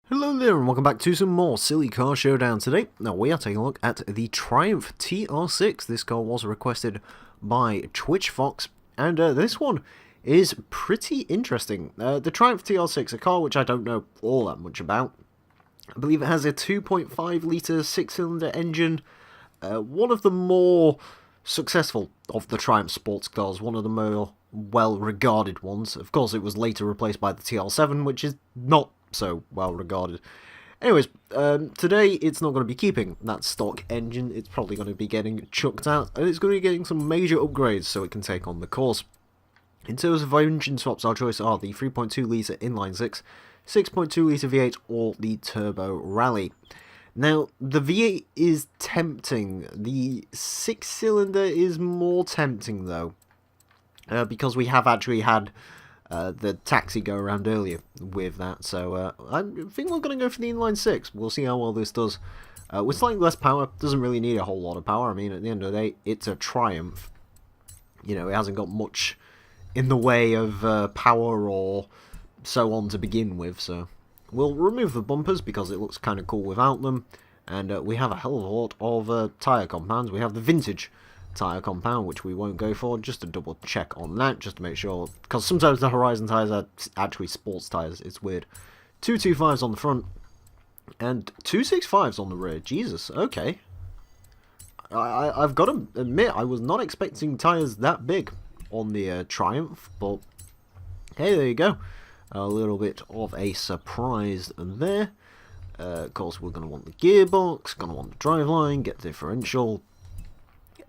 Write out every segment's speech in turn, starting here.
Hello there and welcome back to some more silly car showdown today. Now we are taking a look at the Triumph TR6. This car was requested by Twitch Fox and this one is pretty interesting. The Triumph TR6, a car which I don't know all that much about. I believe it has a 2.5 litre 6-cylinder engine. One of the more successful of the Triumph sports cars, one of the more well-regarded ones. Of course, it was later replaced by the TR7, which is not so well regarded. Anyways, today it's not going to be keeping that stock engine. It's probably going to be getting chucked out, and it's going to be getting some major upgrades so it can take on the course. In terms of engine swaps, our choice are the 3.2 litre inline 6, 6.2 litre V8, or the Turbo Rally. Now, the V8 is tempting. The 6-cylinder is more tempting, though, because we have actually had the taxi go around earlier with that, so I think we're going to go for the inline 6. We'll see how well this does. With slightly less power, doesn't really need a whole lot of power. I mean, at the end of the day, it's a Triumph. You know, it hasn't got much in the way of power or so on to begin with, so we'll remove the bumpers because it looks kind of cool without them, and we have a hell of a lot of tyre compounds. We have the vintage tyre compound, which we won't go for, just to double check on that, just to make sure, because sometimes the Horizon tyres are actually sports tyres. It's weird. 225s on the front and 265s on the rear. Jesus, okay. I've got to admit, I was not expecting tyres that big on the Triumph, but hey, there you go. A little bit of a surprise there. Of course, we're going to want the gearbox, going to want the driveline, get the differential,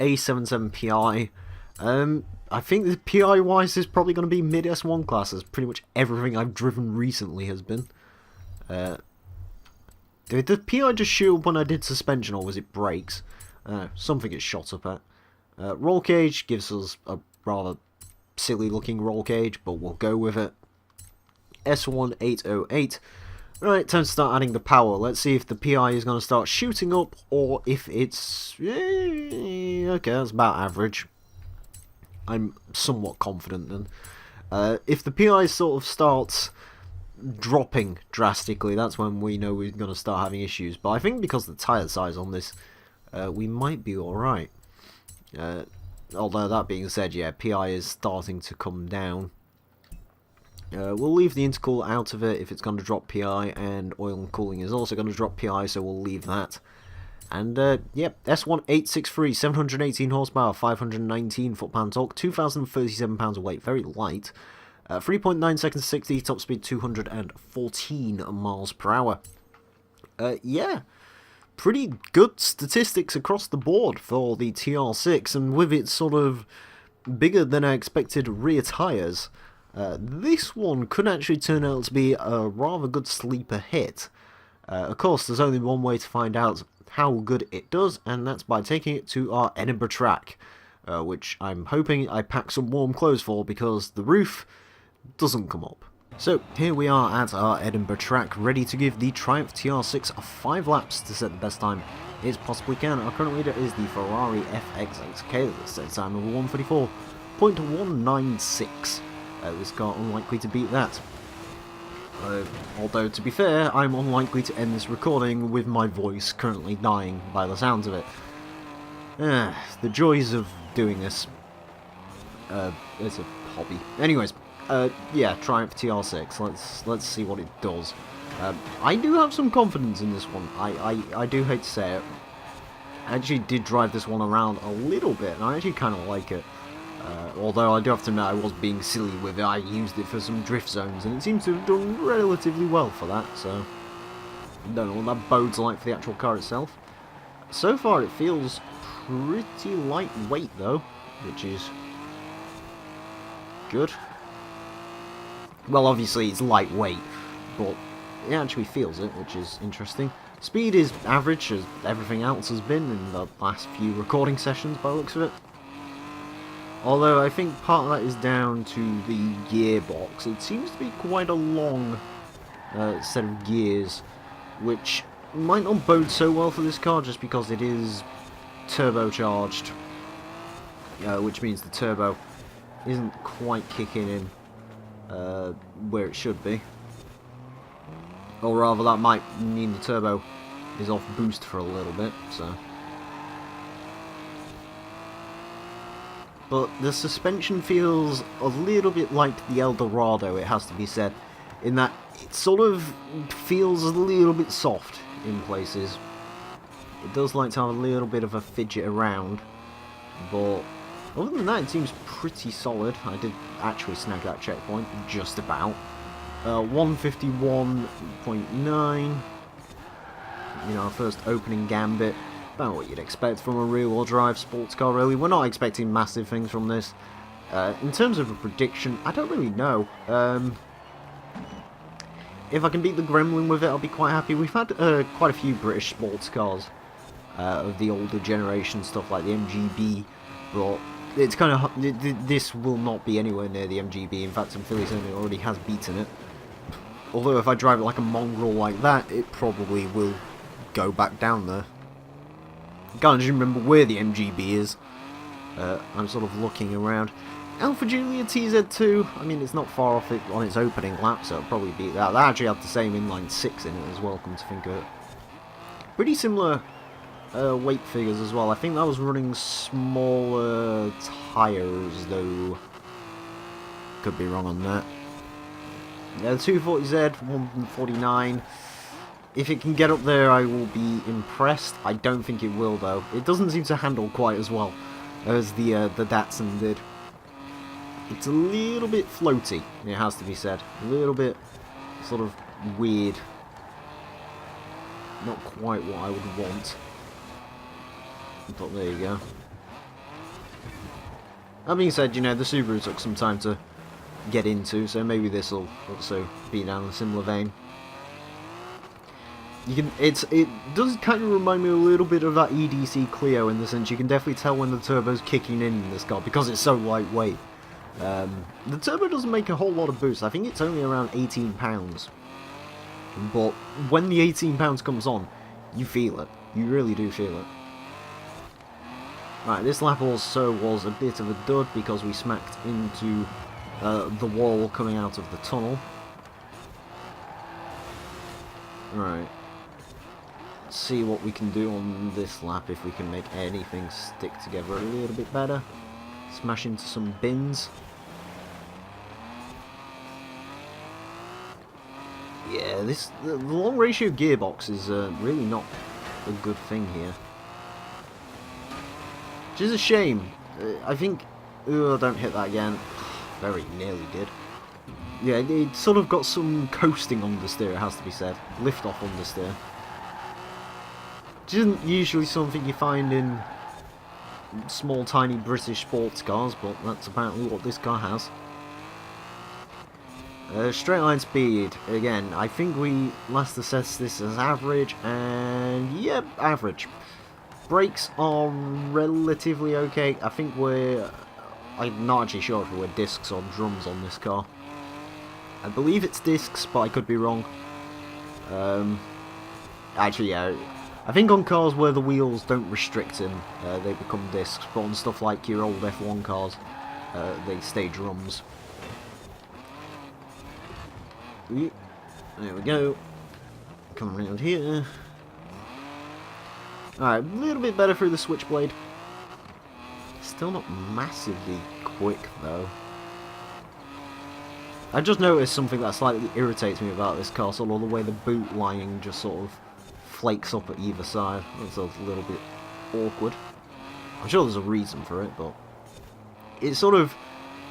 A77 PI. I think the PI wise is probably going to be mid S1 classes. Pretty much everything I've driven recently has been. Did the PI just shoot up when I did suspension, or was it brakes? Something it shot up at. Roll cage gives us a rather silly looking roll cage, but we'll go with it. S1808. Right, time to start adding the power. Let's see if the PI is going to start shooting up, or if it's... okay, that's about average. I'm somewhat confident then. If the PI sort of starts dropping drastically, that's when we know we're going to start having issues. But I think because of the tyre size on this, we might be alright. Although that being said, yeah, PI is starting to come down. We'll leave the intercool out of it if it's going to drop PI, and oil and cooling is also going to drop PI, so we'll leave that. And, yep, S1863, 718 horsepower, 519 foot-pound torque, 2,037 pounds of weight, very light. 3.9 seconds to 60, top speed 214 miles per hour. Yeah, pretty good statistics across the board for the TR6, and with its sort of bigger than I expected rear tyres, this one could actually turn out to be a rather good sleeper hit. Of course, there's only one way to find out how good it does, and that's by taking it to our Edinburgh track, which I'm hoping I pack some warm clothes for, because the roof doesn't come up. So, here we are at our Edinburgh track, ready to give the Triumph TR6 5 laps to set the best time it possibly can. Our current leader is the Ferrari FX8K, that sets time of 134.196. This car unlikely to beat that. Although, to be fair, I'm unlikely to end this recording with my voice currently dying by the sounds of it. The joys of doing this. It's a hobby. Anyways, yeah, Triumph TR6. Let's see what it does. I do have some confidence in this one. I do hate to say it. I actually did drive this one around a little bit, and I actually kind of like it. Although I do have to admit I was being silly with it. I used it for some drift zones, and it seems to have done relatively well for that, so I don't know what that bodes like for the actual car itself. So far it feels pretty lightweight though, which is good. Well, obviously it's lightweight, but it actually feels it, which is interesting. Speed is average, as everything else has been in the last few recording sessions by the looks of it. Although I think part of that is down to the gearbox. It seems to be quite a long set of gears, which might not bode so well for this car just because it is turbocharged, which means the turbo isn't quite kicking in where it should be. Or rather, that might mean the turbo is off boost for a little bit, so. But the suspension feels a little bit like the Eldorado, it has to be said, in that it sort of feels a little bit soft in places. It does like to have a little bit of a fidget around, but other than that it seems pretty solid. I did actually snag that checkpoint, just about. 151.9, you know, first opening gambit. About what you'd expect from a rear-wheel drive sports car, really. We're not expecting massive things from this. In terms of a prediction, I don't really know. If I can beat the Gremlin with it, I'll be quite happy. We've had quite a few British sports cars of the older generation, stuff like the MGB, but it's kind of this will not be anywhere near the MGB. In fact, some Phillies already has beaten it. Although if I drive it like a mongrel like that, it probably will go back down there. I can't just remember where the MGB is. I'm sort of looking around. Alpha Julia TZ2, I mean, it's not far off it on its opening lap, so it'll probably beat that. They actually had the same inline 6 in it as well, come to think of it. Pretty similar weight figures as well. I think that was running smaller tyres, though. Could be wrong on that. Yeah, the 240Z, 149. If it can get up there, I will be impressed. I don't think it will, though. It doesn't seem to handle quite as well as the Datsun did. It's a little bit floaty, it has to be said. A little bit sort of weird. Not quite what I would want. But there you go. That being said, you know, the Subaru took some time to get into, so maybe this will also be down a similar vein. It does kind of remind me a little bit of that EDC Clio in the sense you can definitely tell when the turbo's kicking in this car because it's so lightweight. The turbo doesn't make a whole lot of boost. I think it's only around 18 pounds. But when the 18 pounds comes on, you feel it. You really do feel it. Right, this lap also was a bit of a dud because we smacked into the wall coming out of the tunnel. Right. Let's see what we can do on this lap, if we can make anything stick together a little bit better. Smash into some bins. Yeah, the long ratio gearbox is really not a good thing here. Which is a shame. I think... Oh, don't hit that again. Very nearly did. Yeah, it sort of got some coasting understeer, it has to be said. Lift off understeer. Which isn't usually something you find in small, tiny British sports cars, but that's apparently what this car has. Straight line speed, again, I think we last assessed this as average, and yep, average. Brakes are relatively okay. I think I'm not actually sure if we're discs or drums on this car. I believe it's discs, but I could be wrong. Actually, yeah. I think on cars where the wheels don't restrict them, they become discs, but on stuff like your old F1 cars, they stay drums. There we go. Coming around here. Alright, a little bit better through the switchblade. Still not massively quick, though. I just noticed something that slightly irritates me about this car, sort of the way the boot lining just sort of flakes up at either side. It's a little bit awkward. I'm sure there's a reason for it, but it sort of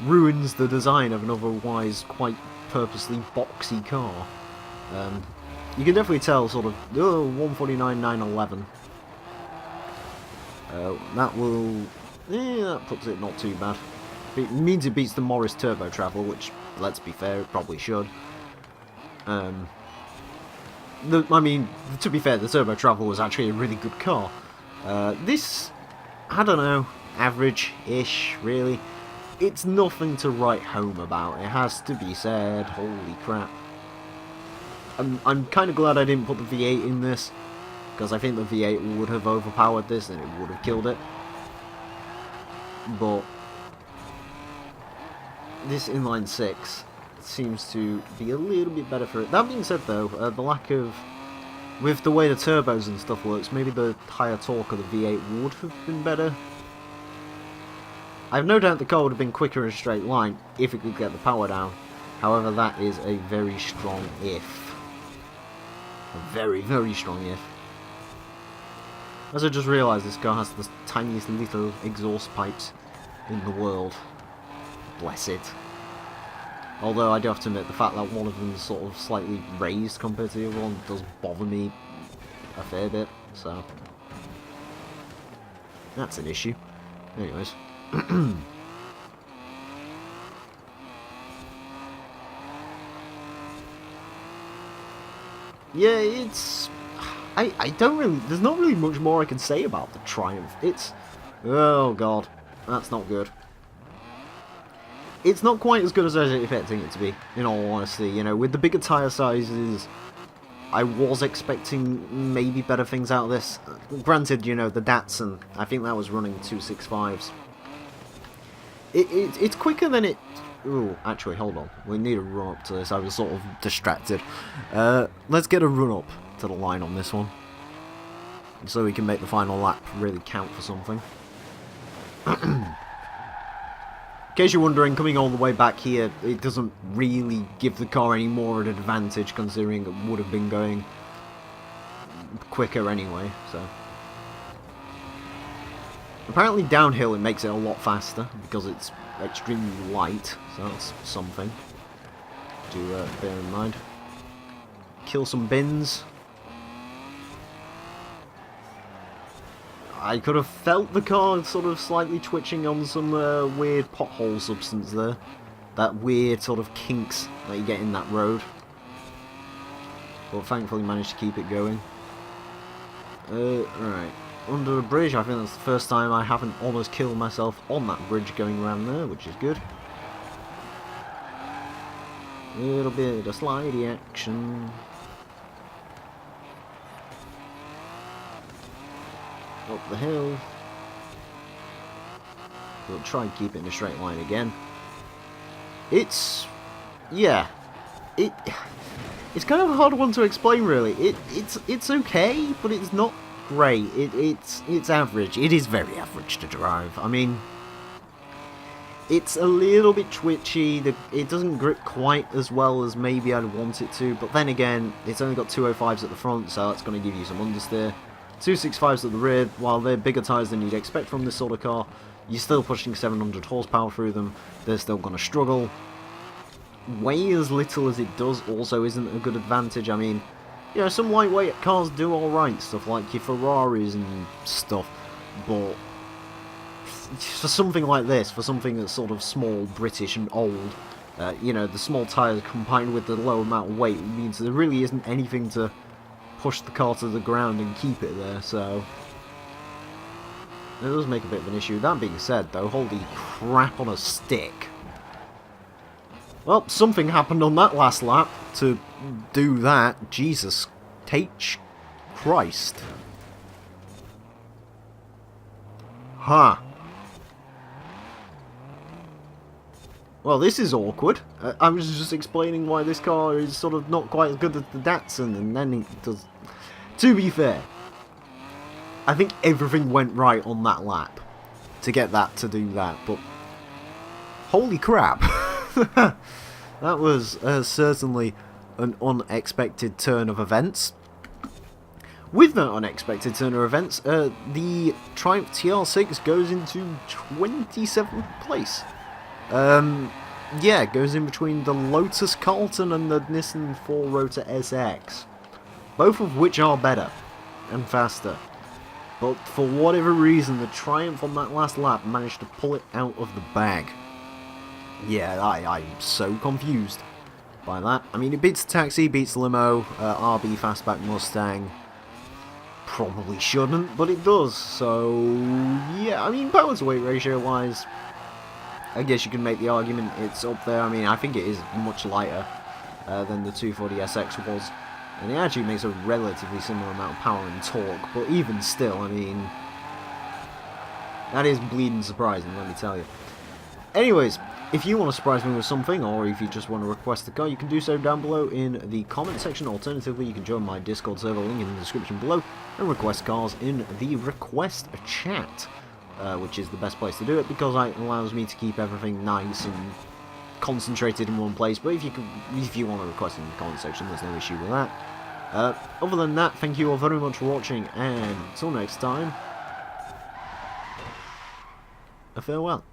ruins the design of an otherwise quite purposely boxy car. You can definitely tell sort of 149 911. That will, that puts it not too bad. It means it beats the Morris Turbo Travel, which, let's be fair, it probably should. I mean, to be fair, the Turbo Travel was actually a really good car. This, I don't know, average-ish, really. It's nothing to write home about, it has to be said. Holy crap. I'm kind of glad I didn't put the V8 in this, because I think the V8 would have overpowered this and it would have killed it. But this inline 6 seems to be a little bit better for it. That being said, though, the lack of... With the way the turbos and stuff works, maybe the higher torque of the V8 would have been better. I have no doubt the car would have been quicker in a straight line if it could get the power down. However, that is a very strong if. A very, very strong if. As I just realised, this car has the tiniest little exhaust pipes in the world. Bless it. Although I do have to admit, the fact that one of them is sort of slightly raised compared to the other one does bother me a fair bit, so... That's an issue. Anyways. Yeah, it's... I don't really... There's not really much more I can say about the Triumph. It's... Oh god. That's not good. It's not quite as good as I was expecting it to be, in all honesty. You know, with the bigger tyre sizes, I was expecting maybe better things out of this. Granted, you know, the Datsun, I think that was running 265s. It's quicker than it... Ooh, actually, hold on. We need a run up to this. I was sort of distracted. Let's get a run up to the line on this one, so we can make the final lap really count for something. In case you're wondering, coming all the way back here, it doesn't really give the car any more of an advantage, considering it would have been going quicker anyway, so... Apparently downhill it makes it a lot faster, because it's extremely light, so that's something to bear in mind. Kill some bins. I could have felt the car sort of slightly twitching on some weird pothole substance there. That weird sort of kinks that you get in that road. But thankfully managed to keep it going. Right. Under the bridge, I think that's the first time I haven't almost killed myself on that bridge going around there, which is good. A little bit of slidey action. Up the hill. We'll try and keep it in a straight line again. It's... yeah. It's kind of a hard one to explain, really. It's okay, but it's not great. It's average. It is very average to drive. I mean, it's a little bit twitchy. It doesn't grip quite as well as maybe I'd want it to, but then again, it's only got 205s at the front, so that's going to give you some understeer. 265s at the rear, while they're bigger tyres than you'd expect from this sort of car, you're still pushing 700 horsepower through them. They're still going to struggle. Weigh as little as it does also isn't a good advantage. I mean, you know, some lightweight cars do alright, stuff like your Ferraris and stuff, but for something like this, for something that's sort of small, British and old, you know, the small tyres combined with the low amount of weight means there really isn't anything to push the car to the ground and keep it there, so it does make a bit of an issue. That being said, though, holy crap on a stick. Well, something happened on that last lap to do that. Jesus H. Christ. Huh. Well, this is awkward. I was just explaining why this car is sort of not quite as good as the Datsun, and then it does... To be fair, I think everything went right on that lap to get that to do that, but... Holy crap! That was certainly an unexpected turn of events. With that unexpected turn of events, the Triumph TR6 goes into 27th place. Yeah, it goes in between the Lotus Carlton and the Nissan 4Rotor SX. Both of which are better and faster. But for whatever reason, the Triumph on that last lap managed to pull it out of the bag. Yeah, I'm so confused by that. I mean, it beats the Taxi, beats the Limo, RB Fastback Mustang. Probably shouldn't, but it does. So, yeah, I mean, power to weight ratio wise, I guess you can make the argument it's up there. I mean, I think it is much lighter than the 240SX was. And it actually makes a relatively similar amount of power and torque. But even still, I mean, that is bleeding surprising, let me tell you. Anyways, if you want to surprise me with something, or if you just want to request a car, you can do so down below in the comment section. Alternatively, you can join my Discord server, link in the description below, and request cars in the request chat, which is the best place to do it, because it allows me to keep everything nice and concentrated in one place. But if you want to request in the comment section, there's no issue with that. Other than that, thank you all very much for watching, and until next time, a farewell.